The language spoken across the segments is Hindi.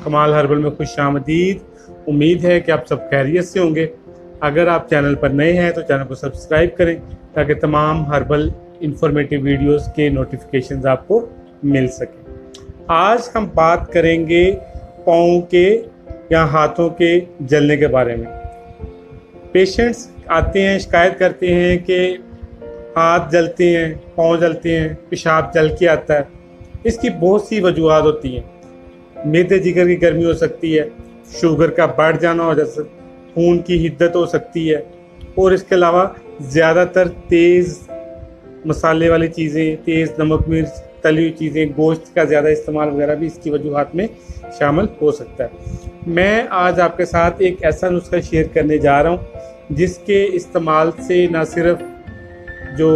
कमाल हर्बल में खुशामदीद। उम्मीद है कि आप सब खैरियत से होंगे। अगर आप चैनल पर नए हैं तो चैनल को सब्सक्राइब करें ताकि तमाम हर्बल इंफॉर्मेटिव वीडियोस के नोटिफिकेशंस आपको मिल सकें। आज हम बात करेंगे पाँव के या हाथों के जलने के बारे में। पेशेंट्स आते हैं, शिकायत करते हैं कि हाथ जलते हैं, पाँव जलते हैं, पेशाब जल के आता है। इसकी बहुत सी वजूहात होती हैं। मैदे जिगर की गर्मी हो सकती है, शुगर का बढ़ जाना हो जैसे खून की हिद्दत हो सकती है, और इसके अलावा ज़्यादातर तेज़ मसाले वाली चीज़ें, तेज़ नमक मिर्च, तली हुई चीज़ें, गोश्त का ज़्यादा इस्तेमाल वगैरह भी इसकी वजूहात में शामिल हो सकता है। मैं आज आपके साथ एक ऐसा नुस्खा शेयर करने जा रहा हूँ जिसके इस्तेमाल से न सिर्फ जो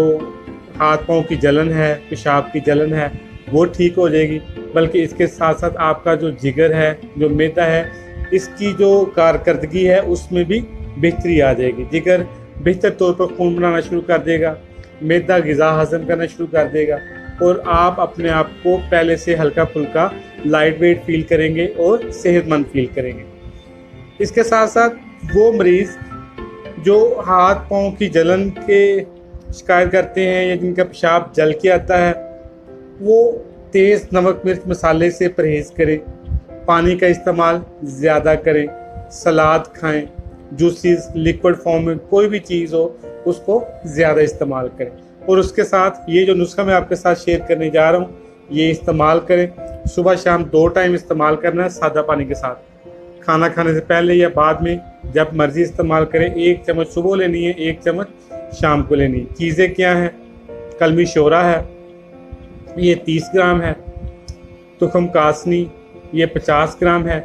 हाथ पाँव की जलन है, पेशाब की जलन है, वो ठीक हो जाएगी, बल्कि इसके साथ साथ आपका जो जिगर है, जो मैदा है, इसकी जो कारकर्दगी है उसमें भी बेहतरी आ जाएगी। जिगर बेहतर तौर पर खून बनाना शुरू कर देगा, मैदा ग़िज़ा हज़म करना शुरू कर देगा, और आप अपने आप को पहले से हल्का फुल्का लाइट वेट फील करेंगे और सेहतमंद फील करेंगे। इसके साथ साथ वो मरीज़ जो हाथ पाँव की जलन के शिकायत करते हैं या जिनका पेशाब जल के आता है, वो तेज़ नमक मिर्च मसाले से परहेज़ करें, पानी का इस्तेमाल ज़्यादा करें, सलाद खाएं, जूसेस लिक्विड फॉर्म में कोई भी चीज़ हो उसको ज़्यादा इस्तेमाल करें। और उसके साथ ये जो नुस्खा मैं आपके साथ शेयर करने जा रहा हूँ, ये इस्तेमाल करें। सुबह शाम 2 टाइम इस्तेमाल करना है, सादा पानी के साथ। खाना खाने से पहले या बाद में, जब मर्ज़ी इस्तेमाल करें। 1 चम्मच सुबह लेनी है, 1 चम्मच शाम को लेनी है। चीज़ें क्या हैं? कलमी शोरा है, ये 30 ग्राम है। तुखम कासनी, ये 50 ग्राम है।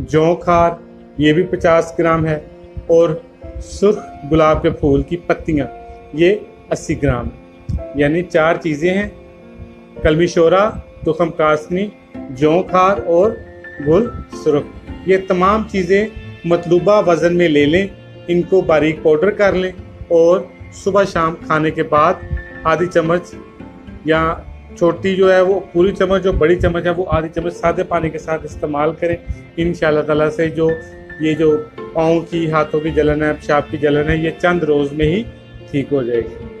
जौ खार, ये भी 50 ग्राम है। और सुर्ख गुलाब के फूल की पत्तियाँ, ये 80 ग्राम है। यानी 4 चीज़ें हैं: कलमी शोरा, तुखम कासनी, जौ खार और गुल सुर्ख। ये तमाम चीज़ें मतलूबा वज़न में ले लें, इनको बारीक पाउडर कर लें, और सुबह शाम खाने के बाद आधी चम्मच, या छोटी जो है वो पूरी चम्मच, जो बड़ी चम्मच है वो आधी चम्मच सादे पानी के साथ इस्तेमाल करें। इंशाअल्लाह ताला से जो पाँव की, हाथों की जलन है, पेशाब की जलन है, ये चंद रोज़ में ही ठीक हो जाएगी।